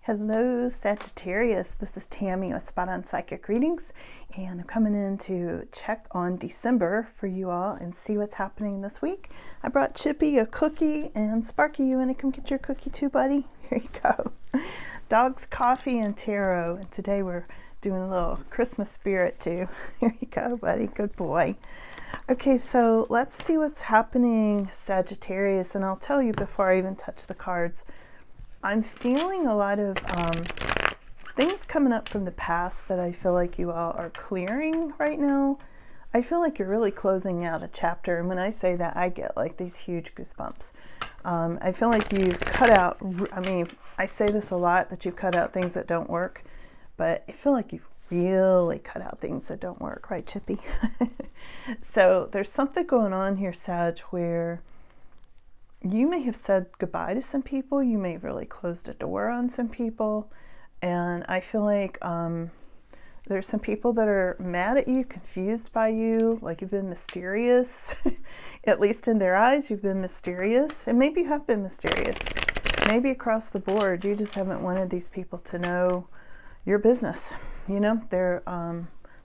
Hello, Sagittarius. This is Tammy with Spot On Psychic Readings, and I'm coming in to check on December for you all and see what's happening this week. I brought Chippy a cookie, and Sparky, you want to come get your cookie too, buddy? Here you go. Dogs, coffee, and tarot. And today we're doing a little Christmas spirit too. Here you go, buddy. Good boy. Okay, so let's see what's happening, Sagittarius, and I'll tell you before I even touch the cards. I'm feeling a lot of things coming up from the past that I feel like you all are clearing right now. I feel like you're really closing out a chapter, and when I say that, I get like these huge goosebumps. I feel like you've cut out, I say this a lot, that you've cut out things that don't work, but I feel like you've really cut out things that don't work, right, Chippy? So there's something going on here, Sag, where you may have said goodbye to some people. You may have really closed a door on some people. And I feel like there's some people that are mad at you, confused by you, like you've been mysterious. At least in their eyes, you've been mysterious. And maybe you have been mysterious. Maybe across the board, you just haven't wanted these people to know your business. You know, they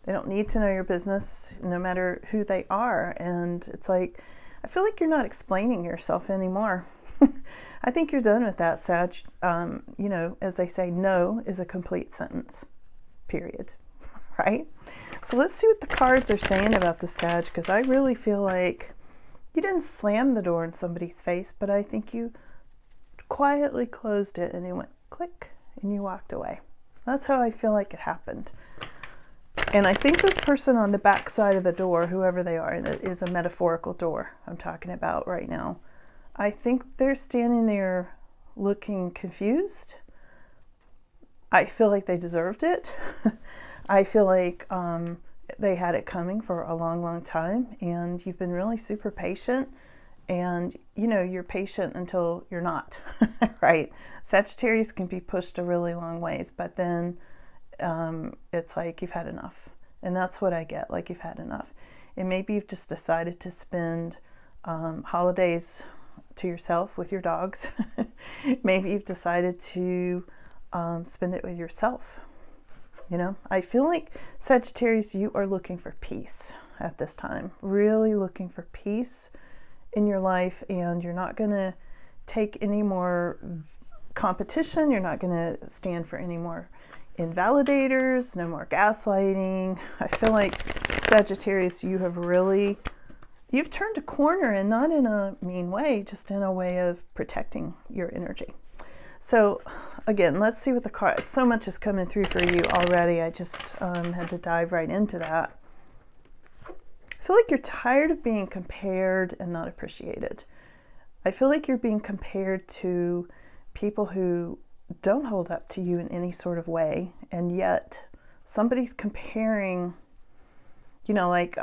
don't need to know your business no matter who they are. And it's like, I feel like you're not explaining yourself anymore. I think you're done with that, Sag. You know, as they say, no is a complete sentence, period, right? So let's see what the cards are saying about the Sag, because I really feel like you didn't slam the door in somebody's face, but I think you quietly closed it and it went click and you walked away. That's how I feel like it happened. And I think this person on the back side of the door, whoever they are, and it is a metaphorical door I'm talking about right now, I think they're standing there looking confused. I feel like they deserved it. I feel like they had it coming for a long, long time, and you've been really super patient. And, you know, you're patient until you're not, right? Sagittarius can be pushed a really long ways, but then it's like you've had enough. And that's what I get, like you've had enough. And maybe you've just decided to spend holidays to yourself with your dogs. Maybe you've decided to spend it with yourself. You know, I feel like Sagittarius, you are looking for peace at this time, really looking for peace in your life, and you're not going to take any more competition. You're not going to stand for any more invalidators, no more gaslighting. I feel like Sagittarius, you've turned a corner, and not in a mean way, just in a way of protecting your energy. So again, let's see what the card, so much is coming through for you already. I just had to dive right into that. I feel like you're tired of being compared and not appreciated. I feel like you're being compared to people who don't hold up to you in any sort of way, and yet somebody's comparing, you know, like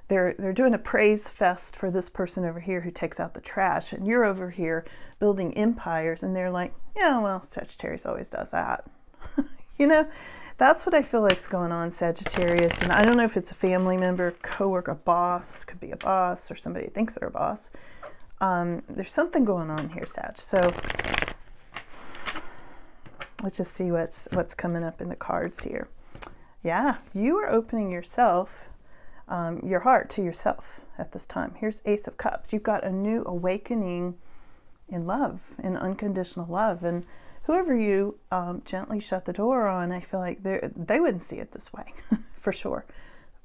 they're doing a praise fest for this person over here who takes out the trash, and you're over here building empires, and they're like, yeah, well, Sagittarius always does that. You know, that's what I feel like's going on, Sagittarius. And I don't know if it's a family member, coworker, boss, could be a boss, or somebody who thinks they're a boss. There's something going on here, Sag. So let's just see what's coming up in the cards here. Yeah, you are opening yourself, your heart to yourself at this time. Here's Ace of Cups. You've got a new awakening in love, in unconditional love. And whoever you gently shut the door on, I feel like they wouldn't see it this way, for sure.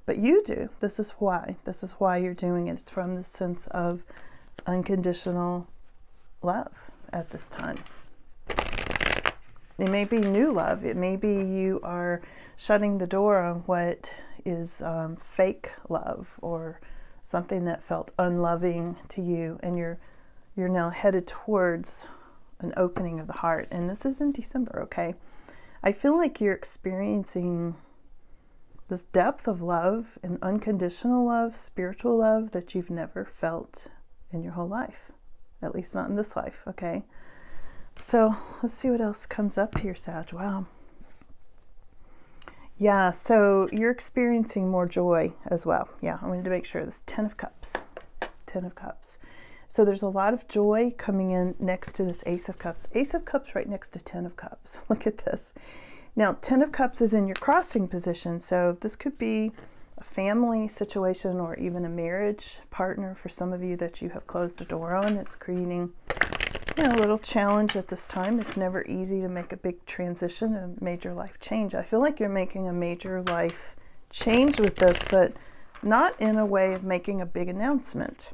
But you do. This is why. This is why you're doing it. It's from the sense of unconditional love at this time. It may be new love. It may be you are shutting the door on what is fake love, or something that felt unloving to you, and you're now headed towards an opening of the heart. And this is in December, okay? I feel like you're experiencing this depth of love and unconditional love, spiritual love, that you've never felt in your whole life, at least not in this life, okay? So let's see what else comes up here, Sag. Wow. Yeah, so you're experiencing more joy as well. Yeah, I wanted to make sure. This Ten of Cups. Ten of Cups. So there's a lot of joy coming in next to this Ace of Cups. Ace of Cups right next to Ten of Cups. Look at this. Now, Ten of Cups is in your crossing position, so this could be a family situation or even a marriage partner for some of you that you have closed a door on. It's creating, you know, a little challenge at this time. It's never easy to make a big transition, a major life change. I feel like you're making a major life change with this, but not in a way of making a big announcement.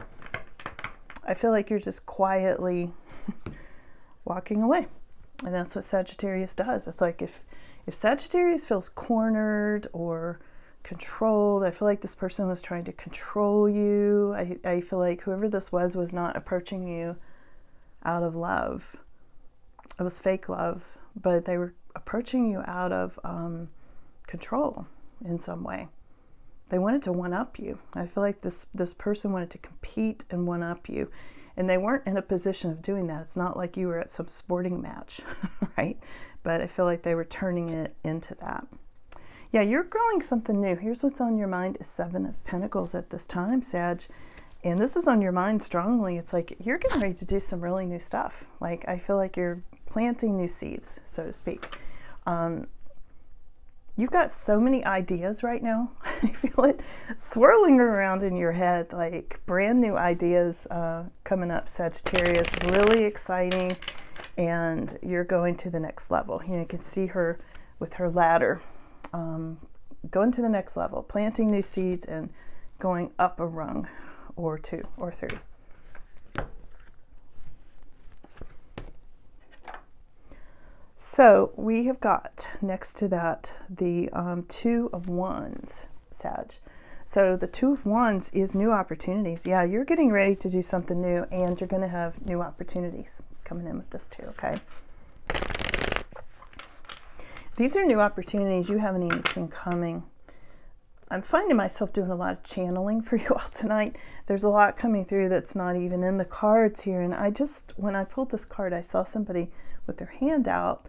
I feel like you're just quietly walking away. And that's what Sagittarius does. It's like if Sagittarius feels cornered or controlled, I feel like this person was trying to control you. I feel like whoever this was not approaching you out of love. It was fake love, but they were approaching you out of control in some way. They wanted to one-up you. I feel like this person wanted to compete and one-up you. And they weren't in a position of doing that. It's not like you were at some sporting match, right? But I feel like they were turning it into that. Yeah, you're growing something new. Here's what's on your mind is Seven of Pentacles at this time, Sag. And this is on your mind strongly. It's like you're getting ready to do some really new stuff. Like I feel like you're planting new seeds, so to speak. You've got so many ideas right now. I feel it swirling around in your head, like brand new ideas coming up, Sagittarius. Really exciting. And you're going to the next level. You know, you can see her with her ladder going to the next level, planting new seeds and going up a rung or two or three. So we have got next to that the Two of Wands, Sag. So the Two of Wands is new opportunities. Yeah, you're getting ready to do something new and you're going to have new opportunities coming in with this too, okay? These are new opportunities you haven't even seen coming. I'm finding myself doing a lot of channeling for you all tonight. There's a lot coming through that's not even in the cards here. And when I pulled this card, I saw somebody with their hand out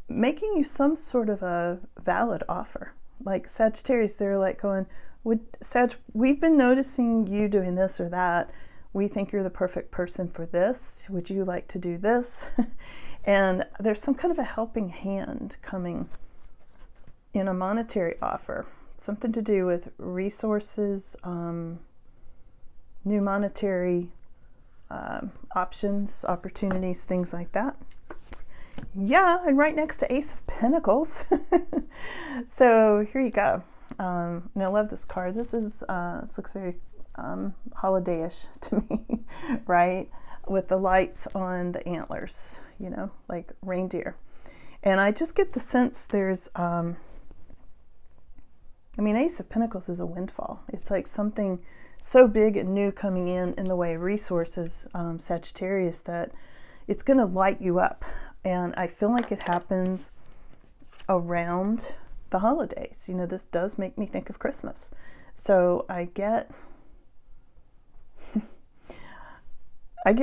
making you some sort of a valid offer. Like Sagittarius, they're like going, we've been noticing you doing this or that. We think you're the perfect person for this. Would you like to do this? And there's some kind of a helping hand coming in a monetary offer. Something to do with resources, new monetary options, opportunities, things like that. Yeah, and right next to Ace of Pentacles. So here you go. And I love this card. This looks very holiday-ish to me, right? With the lights on the antlers, you know, like reindeer. And I just get the sense there's, I mean, Ace of Pentacles is a windfall. It's like something so big and new coming in the way of resources, Sagittarius, that it's going to light you up. And I feel like it happens around the holidays. You know, this does make me think of Christmas. So I get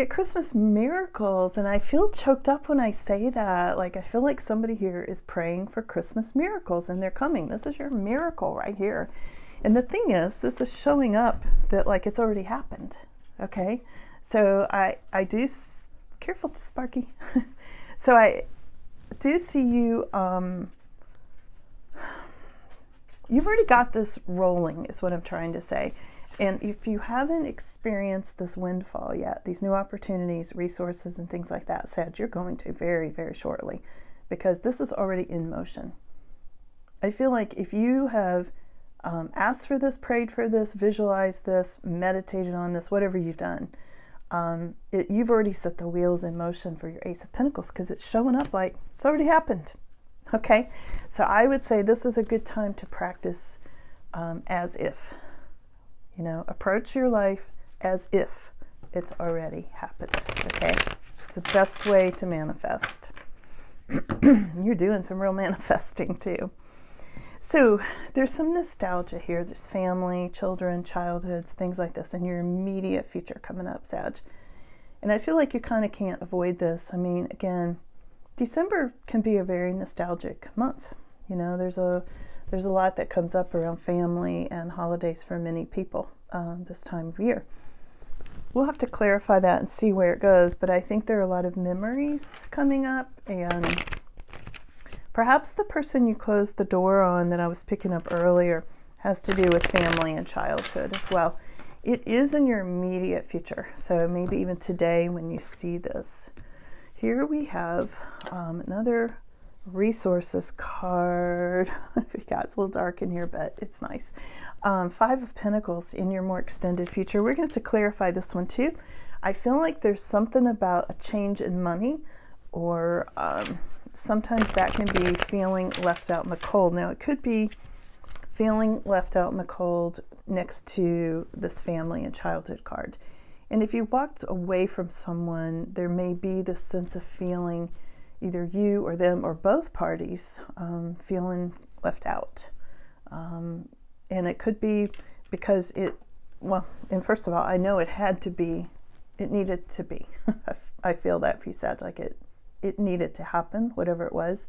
Christmas miracles, and I feel choked up when I say that. Like, I feel like somebody here is praying for Christmas miracles, and they're coming. This is your miracle right here. And the thing is, this is showing up that, like, it's already happened, okay? So I do, careful, Sparky. So I do see you, you've already got this rolling, is what I'm trying to say. And if you haven't experienced this windfall yet, these new opportunities, resources, and things like that, Sag, you're going to very, very shortly, because this is already in motion. I feel like if you have asked for this, prayed for this, visualized this, meditated on this, whatever you've done, you've already set the wheels in motion for your Ace of Pentacles, because it's showing up like it's already happened. Okay, so I would say this is a good time to practice as if. You know, approach your life as if it's already happened, okay? It's the best way to manifest. You're doing some real manifesting too. So there's some nostalgia here. There's family, children, childhoods, things like this, and your immediate future coming up, Sag. And I feel like you kind of can't avoid this. I mean, again, December can be a very nostalgic month. You know, there's a lot that comes up around family and holidays for many people this time of year. we'll have to clarify that and see where it goes, but I think there are a lot of memories coming up, and perhaps the person you closed the door on that I was picking up earlier has to do with family and childhood as well. It is in your immediate future, so maybe even today when you see this. Here we have another resources card. It's a little dark in here, but it's nice. 5 of Pentacles in your more extended future. We're going to clarify this one too. I feel like there's something about a change in money, or sometimes that can be feeling left out in the cold. Now it could be feeling left out in the cold next to this family and childhood card. And if you walked away from someone, there may be this sense of feeling, either you or them or both parties, feeling left out. And it could be because and first of all, I know it needed to be. I feel that for you, Sag, like it needed to happen, whatever it was.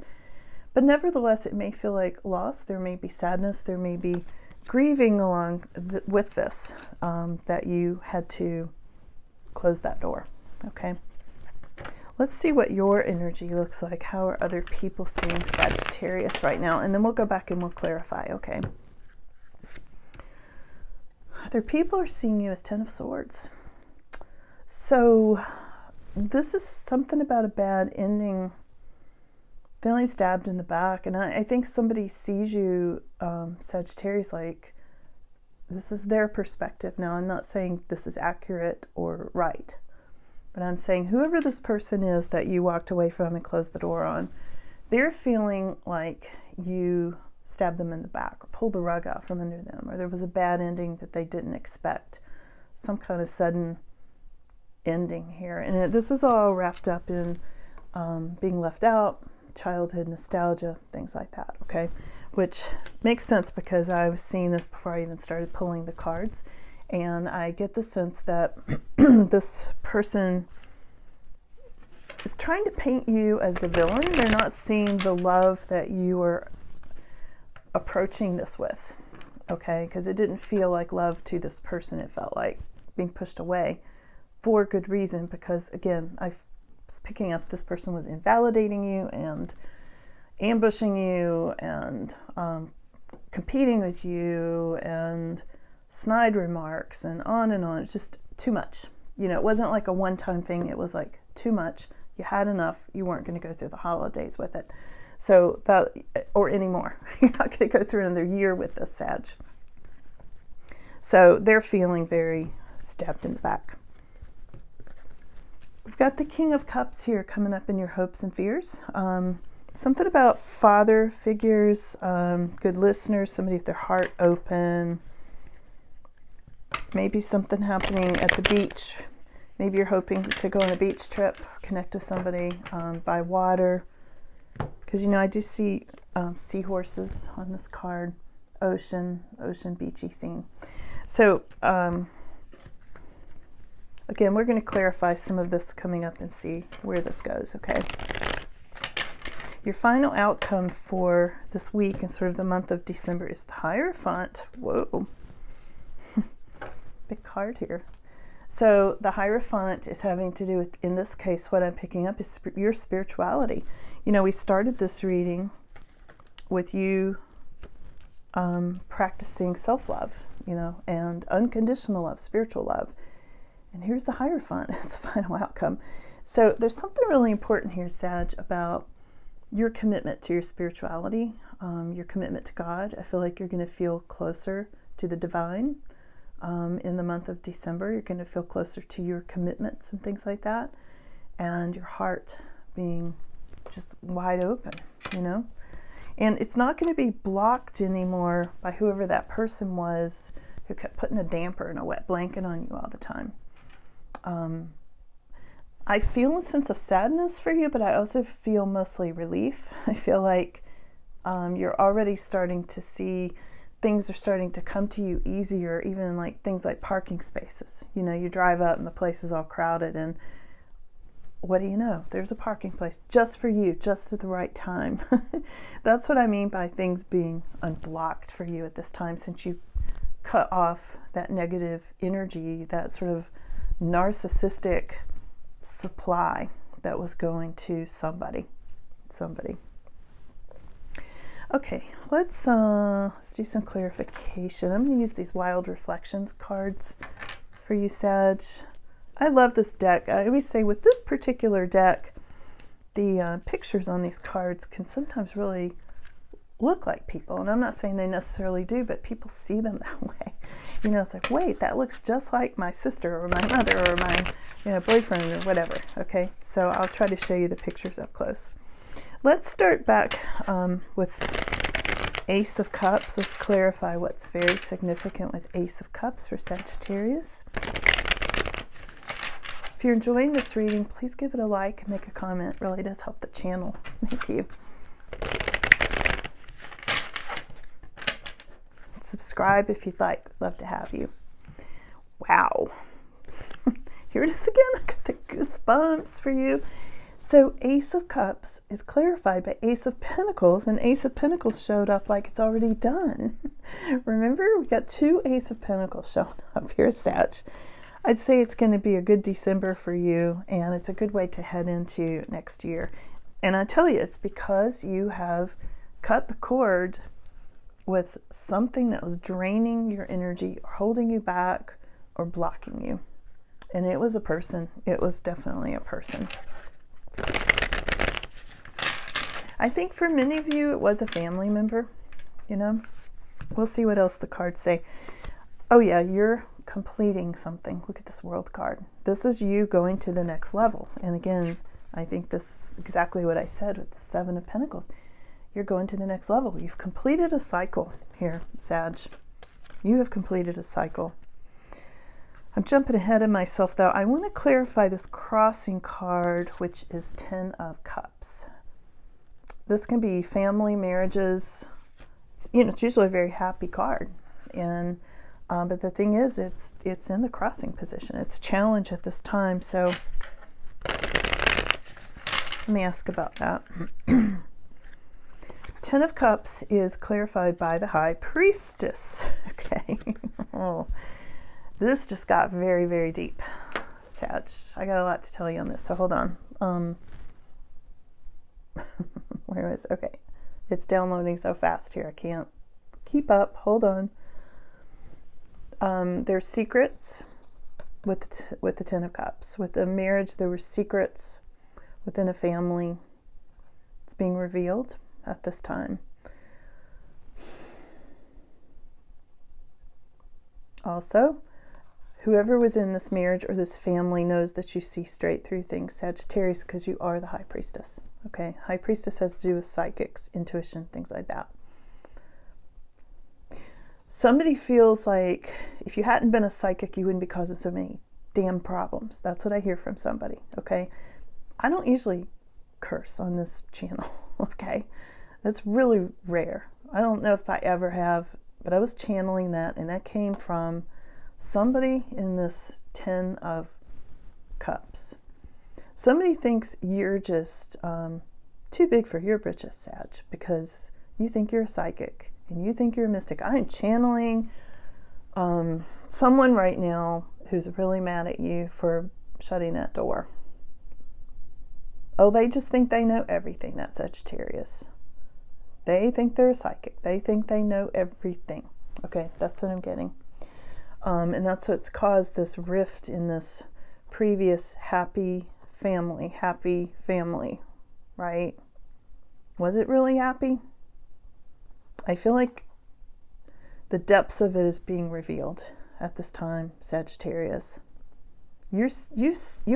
But nevertheless, it may feel like loss. There may be sadness. There may be grieving along with this, that you had to close that door. Okay. Let's see what your energy looks like. How are other people seeing Sagittarius right now? And then we'll go back and we'll clarify. Okay. Other people are seeing you as 10 of Swords. So this is something about a bad ending, feeling stabbed in the back. And I think somebody sees you, Sagittarius, like this is their perspective. Now, I'm not saying this is accurate or right, but I'm saying whoever this person is that you walked away from and closed the door on, they're feeling like you stabbed them in the back or pulled the rug out from under them, or there was a bad ending that they didn't expect, some kind of sudden ending here. And this is all wrapped up in being left out, childhood nostalgia, things like that, okay? Which makes sense because I was seeing this before I even started pulling the cards, and I get the sense that this person is trying to paint you as the villain. They're not seeing the love that you were approaching this with, okay? Because it didn't feel like love to this person. It felt like being pushed away for good reason, because again, I was picking up this person was invalidating you and ambushing you and competing with you and snide remarks and on and on. It's just too much. You know, it wasn't like a one-time thing. It was like too much. You had enough. You weren't going to go through the holidays with it. So that, or anymore. You're not going to go through another year with this, Sag. So they're feeling very stabbed in the back. We've got the King of Cups here coming up in your hopes and fears. Something about father figures, good listeners, somebody with their heart open. Maybe something happening at the beach. Maybe you're hoping to go on a beach trip, connect with somebody by water. Because, you know, I do see seahorses on this card. Ocean, beachy scene. So, again, we're going to clarify some of this coming up and see where this goes, okay? Your final outcome for this week and sort of the month of December is the Hierophant. Whoa. Big card here. So the Hierophant is having to do with, in this case, what I'm picking up is your spirituality. You know, we started this reading with you practicing self-love, you know, and unconditional love, spiritual love. And here's the Hierophant as the final outcome. So there's something really important here, Sag, about your commitment to your spirituality, your commitment to God. I feel like you're going to feel closer to the divine in the month of December. You're going to feel closer to your commitments and things like that, and your heart being just wide open, you know. And it's not going to be blocked anymore by whoever that person was who kept putting a damper and a wet blanket on you all the time. I feel a sense of sadness for you, but I also feel mostly relief. I feel like you're already starting to see things are starting to come to you easier, even like things like parking spaces. You know, you drive up and the place is all crowded, and what do you know? There's a parking place just for you, just at the right time. That's what I mean by things being unblocked for you at this time, since you cut off that negative energy, that sort of narcissistic supply that was going to somebody. Okay, let's do some clarification. I'm going to use these Wild Reflections cards for you, Sag. I love this deck. I always say with this particular deck, the pictures on these cards can sometimes really look like people. And I'm not saying they necessarily do, but people see them that way. You know, it's like, wait, that looks just like my sister or my mother or my boyfriend or whatever. Okay, so I'll try to show you the pictures up close. Let's start back with Ace of Cups. Let's clarify what's very significant with Ace of Cups for Sagittarius. If you're enjoying this reading, please give it a like and make a comment. It really does help the channel. Thank you. Subscribe if you'd like. Love to have you. Wow. Here it is again. I got the goosebumps for you. So Ace of Cups is clarified by Ace of Pentacles, and Ace of Pentacles showed up like it's already done. Remember, we got 2 Ace of Pentacles showing up here, Sag. I'd say it's going to be a good December for you, and it's a good way to head into next year. And I tell you, it's because you have cut the cord with something that was draining your energy, or holding you back, or blocking you. And it was a person. It was definitely a person. I think for many of you, it was a family member, you know. We'll see what else the cards say. Oh yeah, you're completing something. Look at this World card. This is you going to the next level. And again, I think this is exactly what I said with the 7 of Pentacles. You're going to the next level. You've completed a cycle here, Sag. You have completed a cycle. I'm jumping ahead of myself, though. I want to clarify this crossing card, which is 10 of Cups. This can be family, marriages. It's usually a very happy card. And but the thing is, it's in the crossing position. It's a challenge at this time. So let me ask about that. 10 of Cups is clarified by the High Priestess. Okay. Oh, this just got very, very deep, Sag. I got a lot to tell you on this, so hold on. Where is it? Okay. It's downloading so fast here. I can't keep up. Hold on. There's secrets with the 10 of Cups. With the marriage, there were secrets within a family. It's being revealed at this time. Also, whoever was in this marriage or this family knows that you see straight through things, Sagittarius, because you are the High Priestess. Okay, High Priestess has to do with psychics, intuition, things like that. Somebody feels like if you hadn't been a psychic, you wouldn't be causing so many damn problems. That's what I hear from somebody. Okay, I don't usually curse on this channel. Okay, that's really rare. I don't know if I ever have, but I was channeling that, and that came from somebody in this 10 of Cups. Somebody thinks you're just too big for your britches, Sag, because you think you're a psychic and you think you're a mystic. I'm channeling someone right now who's really mad at you for shutting that door. Oh, they just think they know everything, that Sagittarius. They think they're a psychic. They think they know everything. Okay, that's what I'm getting. And that's what's caused this rift in this previous happy family, right? Was it really happy? I feel like the depths of it is being revealed at this time, Sagittarius. You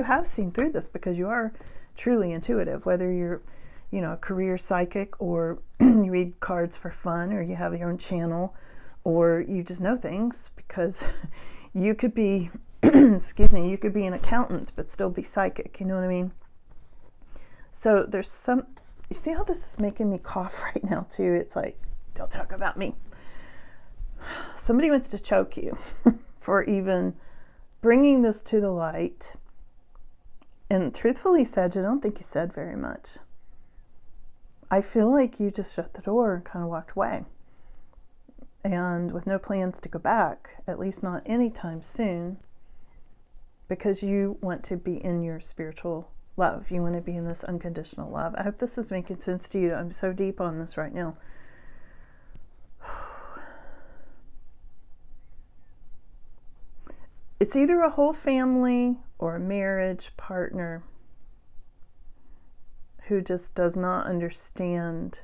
have seen through this because you are truly intuitive, whether you're, a career psychic, or you read cards for fun, or you have your own channel, or you just know things, because you could be, you could be an accountant, but still be psychic, you know what I mean? So there's you see how this is making me cough right now too? It's like, don't talk about me. Somebody wants to choke you for even bringing this to the light. And truthfully, Sag, I don't think you said very much. I feel like you just shut the door and kind of walked away. And with no plans to go back, at least not anytime soon. because you want to be in your spiritual love. You want to be in this unconditional love. I hope this is making sense to you. I'm so deep on this right now. It's either a whole family or a marriage partner who just does not understand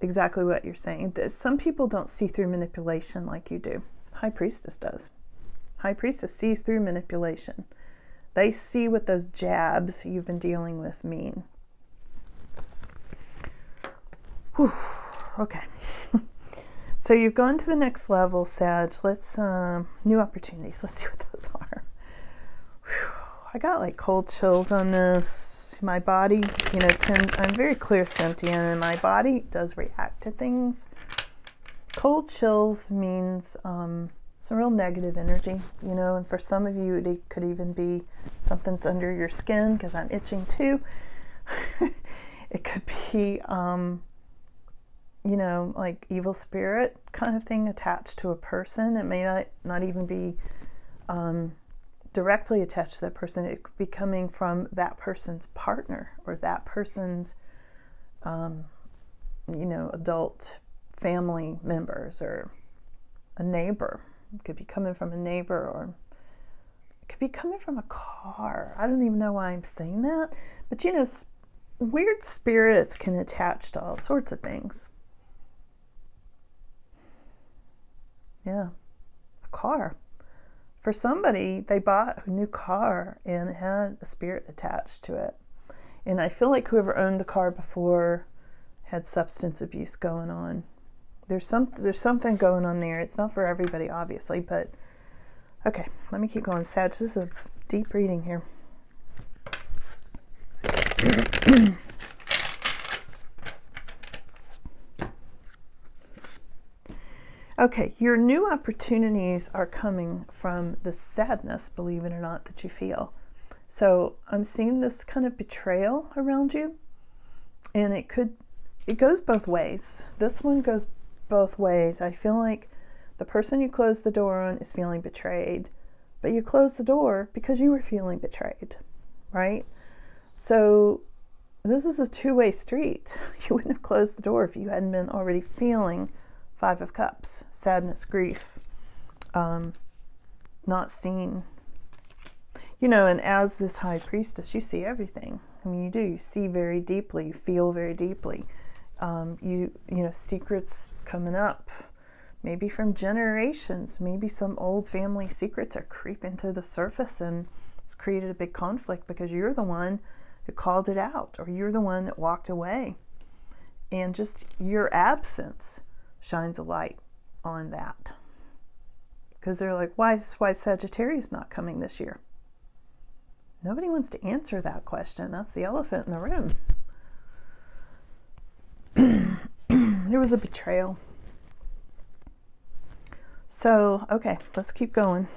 exactly what you're saying. Some people don't see through manipulation like you do. High Priestess does. High Priestess sees through manipulation. They see what those jabs you've been dealing with mean. Whew. Okay. So you've gone to the next level, Sag. Let's, new opportunities. Let's see what those are. Whew. I got like cold chills on this. My body, you know, I'm very clairsentient and my body does react to things. Cold chills means some real negative energy, you know, and for some of you it could even be something's under your skin, because I'm itching too. It could be you know, like evil spirit kind of thing attached to a person. It may not even be directly attached to that person. It could be coming from that person's partner or that person's, you know, adult family members or a neighbor. It could be coming from a neighbor, or it could be coming from a car. I don't even know why I'm saying that. But, you know, weird spirits can attach to all sorts of things. Yeah, a car. For somebody, they bought a new car and it had a spirit attached to it. And I feel like whoever owned the car before had substance abuse going on. There's something going on there. It's not for everybody, obviously, but okay, let me keep going. Sag, this is a deep reading here. Okay, your new opportunities are coming from the sadness, believe it or not, that you feel. So I'm seeing this kind of betrayal around you, and it goes both ways. This one goes both ways. I feel like the person you closed the door on is feeling betrayed, but you closed the door because you were feeling betrayed, right? So this is a two-way street. You wouldn't have closed the door if you hadn't been already feeling Five of Cups, sadness, grief, not seen. You know, and as this High Priestess, you see everything. I mean, you do. You see very deeply. You feel very deeply. You know, secrets coming up, maybe from generations. Maybe some old family secrets are creeping to the surface, and it's created a big conflict because you're the one who called it out, or you're the one that walked away. And just your absence shines a light on that, because they're like, why is Sagittarius not coming this year? Nobody wants to answer that question. That's the elephant in the room. There was a betrayal. So okay, let's keep going.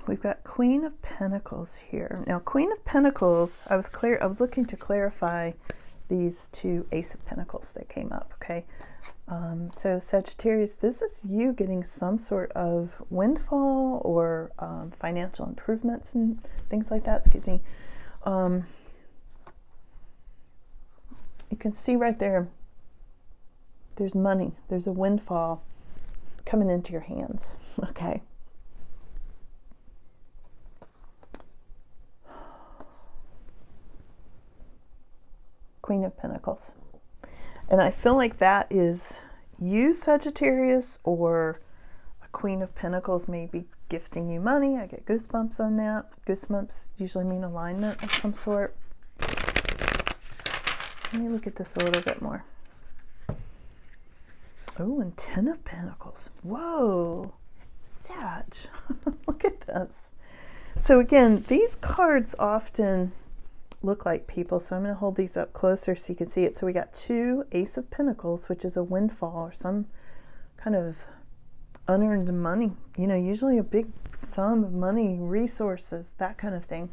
We've got Queen of Pentacles here. Now, Queen of Pentacles, I was looking to clarify these two Ace of Pentacles that came up, okay? So Sagittarius, this is you getting some sort of windfall or financial improvements and things like that, excuse me. You can see right there, there's money. There's a windfall coming into your hands, okay? Queen of Pentacles. And I feel like that is you, Sagittarius, or a Queen of Pentacles may be gifting you money. I get goosebumps on that. Goosebumps usually mean alignment of some sort. Let me look at this a little bit more. Oh, and 10 of Pentacles. Whoa, Sag. Look at this. So again, these cards often look like people, so I'm going to hold these up closer so you can see it. So we got 2 Ace of Pentacles, which is a windfall or some kind of unearned money, you know, usually a big sum of money, resources, that kind of thing.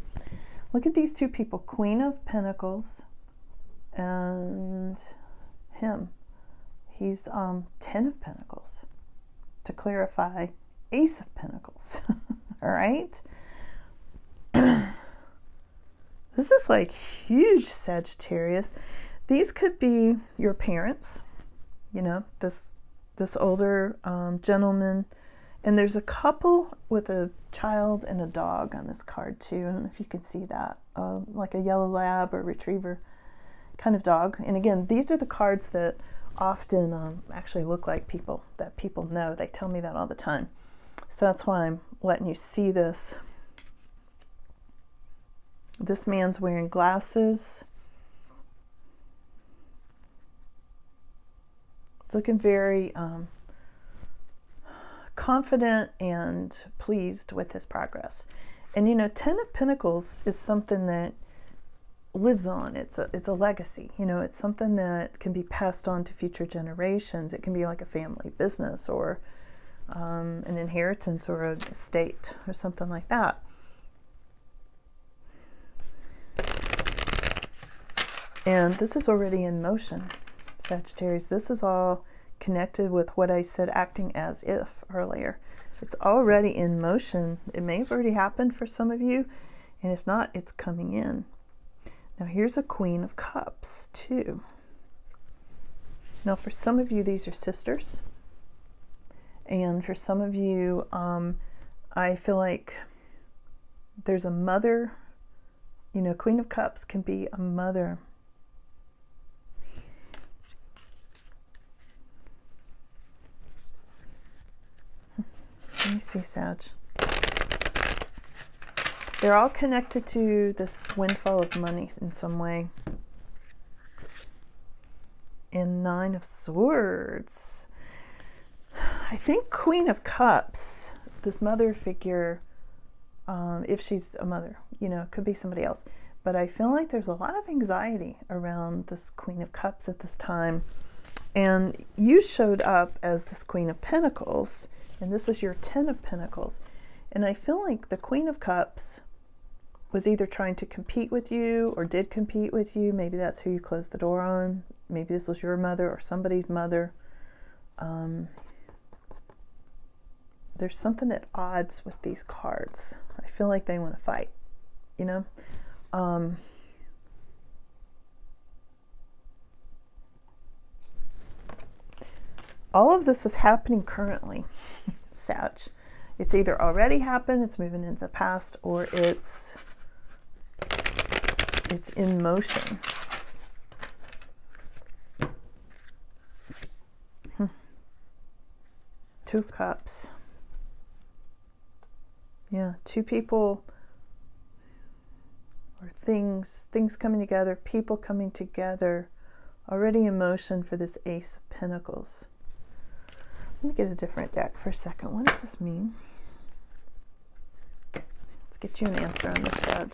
Look at these 2 people, Queen of Pentacles and him. He's 10 of Pentacles. To clarify, Ace of Pentacles. All right? This is like huge, Sagittarius. These could be your parents, you know, this older gentleman. And there's a couple with a child and a dog on this card too. I don't know if you can see that. Like a yellow lab or retriever kind of dog. And again, these are the cards that often actually look like people that people know. They tell me that all the time. So that's why I'm letting you see this. This man's wearing glasses. It's looking very confident and pleased with his progress. And you know, 10 of Pentacles is something that lives on. It's a legacy. You know, it's something that can be passed on to future generations. It can be like a family business or an inheritance or an estate or something like that. And this is already in motion, Sagittarius. This is all connected with what I said, acting as if earlier. It's already in motion. It may have already happened for some of you, and if not, it's coming in. Now here's a Queen of Cups too. Now for some of you, these are sisters. And for some of you, I feel like there's a mother. You know, Queen of Cups can be a mother. Let me see, Sag. They're all connected to this windfall of money in some way. And 9 of Swords. I think Queen of Cups, this mother figure, if she's a mother, you know, it could be somebody else. But I feel like there's a lot of anxiety around this Queen of Cups at this time. And you showed up as this Queen of Pentacles, and this is your 10 of Pentacles. And I feel like the Queen of Cups was either trying to compete with you or did compete with you. Maybe that's who you closed the door on. Maybe this was your mother or somebody's mother. There's something at odds with these cards. I feel like they want to fight, you know? All of this is happening currently, Sag. It's either already happened, it's moving into the past, or it's in motion. Two of Cups. Yeah, two people or things coming together, people coming together, already in motion for this Ace of Pentacles. Let me get a different deck for a second. What does this mean? Let's get you an answer on this, Sag.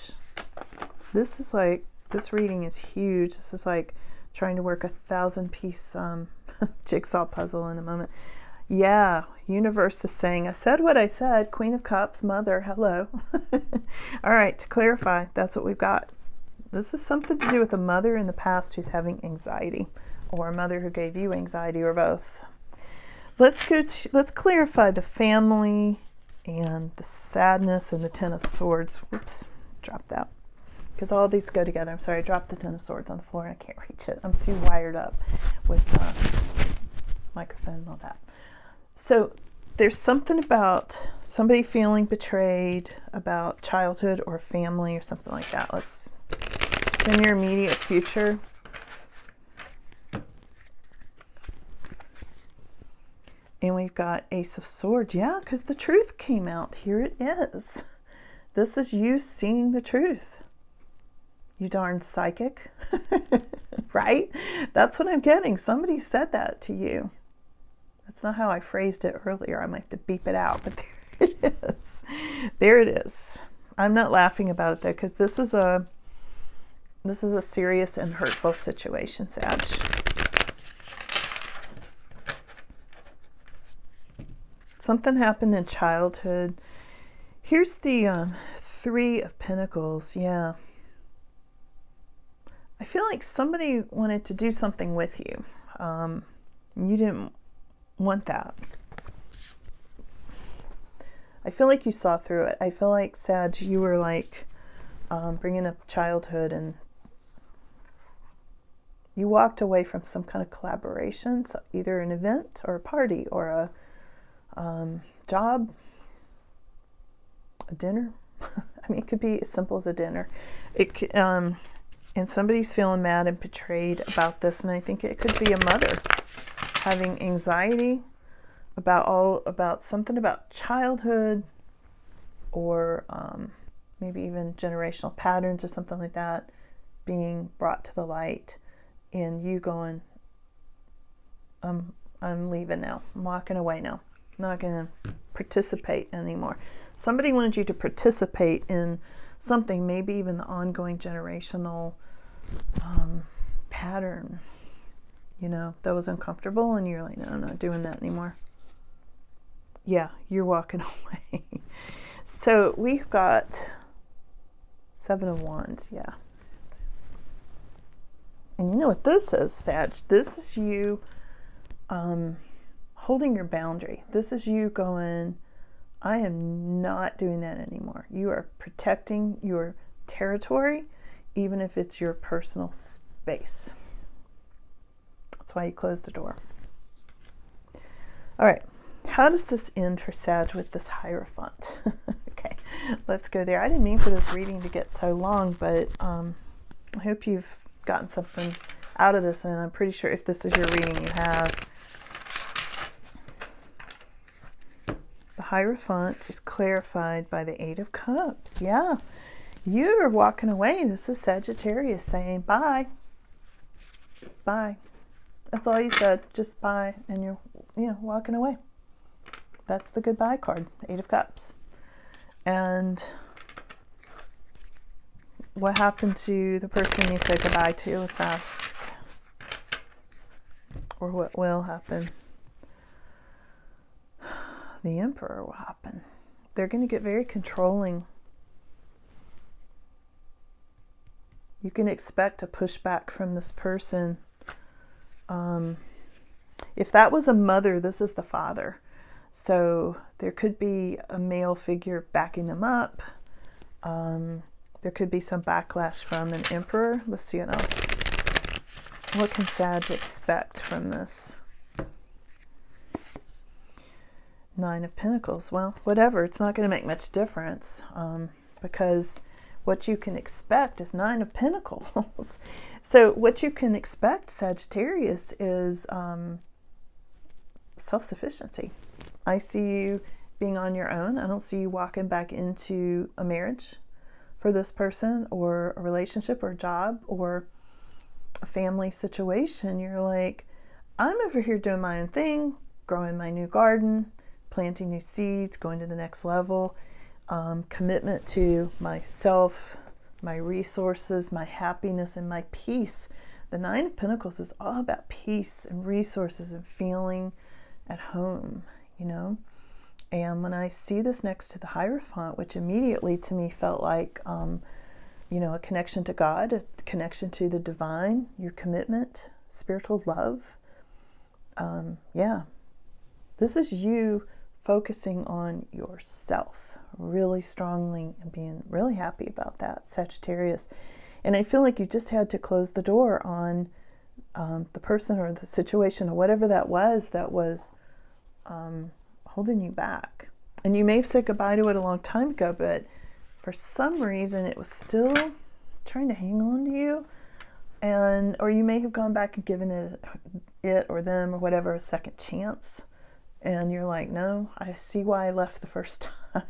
This is like, this reading is huge. This is like trying to work a 1,000-piece jigsaw puzzle in a moment. Yeah, universe is saying, I said what I said. Queen of Cups, mother, hello. All right, to clarify, that's what we've got. This is something to do with a mother in the past who's having anxiety, or a mother who gave you anxiety, or both. Let's clarify the family and the sadness and the 10 of Swords. Whoops, drop that. Because all these go together. I'm sorry, I dropped the 10 of Swords on the floor and I can't reach it. I'm too wired up with microphone and all that. So there's something about somebody feeling betrayed, about childhood or family or something like that. It's in your immediate future. And we've got Ace of Swords. Yeah, because the truth came out. Here it is. This is you seeing the truth. You darn psychic. Right? That's what I'm getting. Somebody said that to you. That's not how I phrased it earlier. I might have to beep it out, but there it is. There it is. I'm not laughing about it though, because this is a serious and hurtful situation, Sag. Something happened in childhood. Here's the 3 of Pentacles. Yeah. I feel like somebody wanted to do something with you. You didn't want that. I feel like you saw through it. I feel like, Sag, you were like bringing up childhood, and you walked away from some kind of collaboration, so either an event or a party or a job, a dinner. I mean, it could be as simple as a dinner. It could, and somebody's feeling mad and betrayed about this, and I think it could be a mother having anxiety about something about childhood, or maybe even generational patterns or something like that being brought to the light, and you going, I'm leaving now. I'm walking away now. I'm not going to participate anymore. Somebody wanted you to participate in something, maybe even the ongoing generational pattern, that was uncomfortable, and you're like, no, I'm not doing that anymore. Yeah, you're walking away. So we've got 7 of Wands, yeah. And you know what this is, Sag? This is you holding your boundary. This is you going, I am not doing that anymore. You are protecting your territory, even if it's your personal space. That's why you close the door. All right. How does this end for Sag with this Hierophant? Okay, let's go there. I didn't mean for this reading to get so long, but I hope you've gotten something out of this, and I'm pretty sure if this is your reading, you have. The Hierophant is clarified by the 8 of Cups. Yeah, you're walking away. This is Sagittarius saying bye. Bye. That's all you said, just bye, and you're walking away. That's the goodbye card, 8 of Cups. And what happened to the person you said goodbye to? Let's ask. Or what will happen? The Emperor will happen. They're going to get very controlling. You can expect a pushback from this person. If that was a mother, this is the father. So there could be a male figure backing them up. There could be some backlash from an emperor. Let's see what else. What can Sag expect from this? 9 of Pentacles. Well, whatever. It's not going to make much difference because what you can expect is 9 of Pentacles. So what you can expect, Sagittarius, is self-sufficiency. I see you being on your own. I don't see you walking back into a marriage for this person, or a relationship, or a job, or a family situation. You're like, I'm over here doing my own thing, growing my new garden, planting new seeds, going to the next level, commitment to myself, my resources, my happiness, and my peace. The 9 of Pentacles is all about peace and resources and feeling at home, And when I see this next to the Hierophant, which immediately to me felt like, a connection to God, a connection to the divine, your commitment, spiritual love. This is you focusing on yourself really strongly and being really happy about that, Sagittarius. And I feel like you just had to close the door on the person or the situation or whatever that was holding you back. And you may have said goodbye to it a long time ago, but for some reason it was still trying to hang on to you, or you may have gone back and given it or them or whatever a second chance, and you're like, no, I see why I left the first time.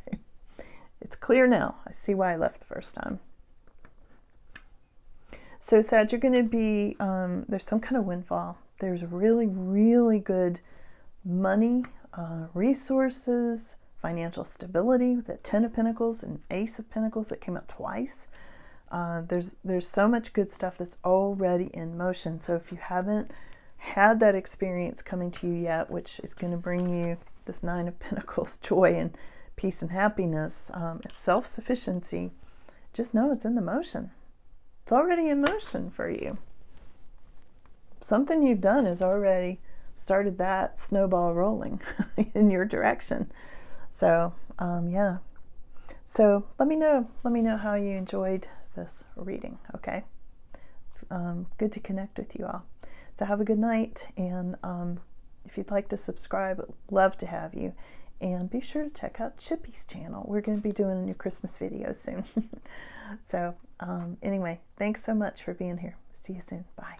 It's clear now. I see why I left the first time. So Sag, you're going to be, there's some kind of windfall. There's really, really good money, resources, financial stability with the 10 of Pentacles and Ace of Pentacles that came up twice. There's so much good stuff that's already in motion. So if you haven't had that experience coming to you yet, which is going to bring you this 9 of Pentacles, joy and peace and happiness, self-sufficiency, just know it's in the motion. It's already in motion for you. Something you've done has already started that snowball rolling in your direction. So yeah. So let me know how you enjoyed this reading. Okay. It's good to connect with you all. So have a good night, and if you'd like to subscribe, I'd love to have you. And be sure to check out Chippy's channel. We're going to be doing a new Christmas video soon. So anyway, thanks so much for being here. See you soon. Bye.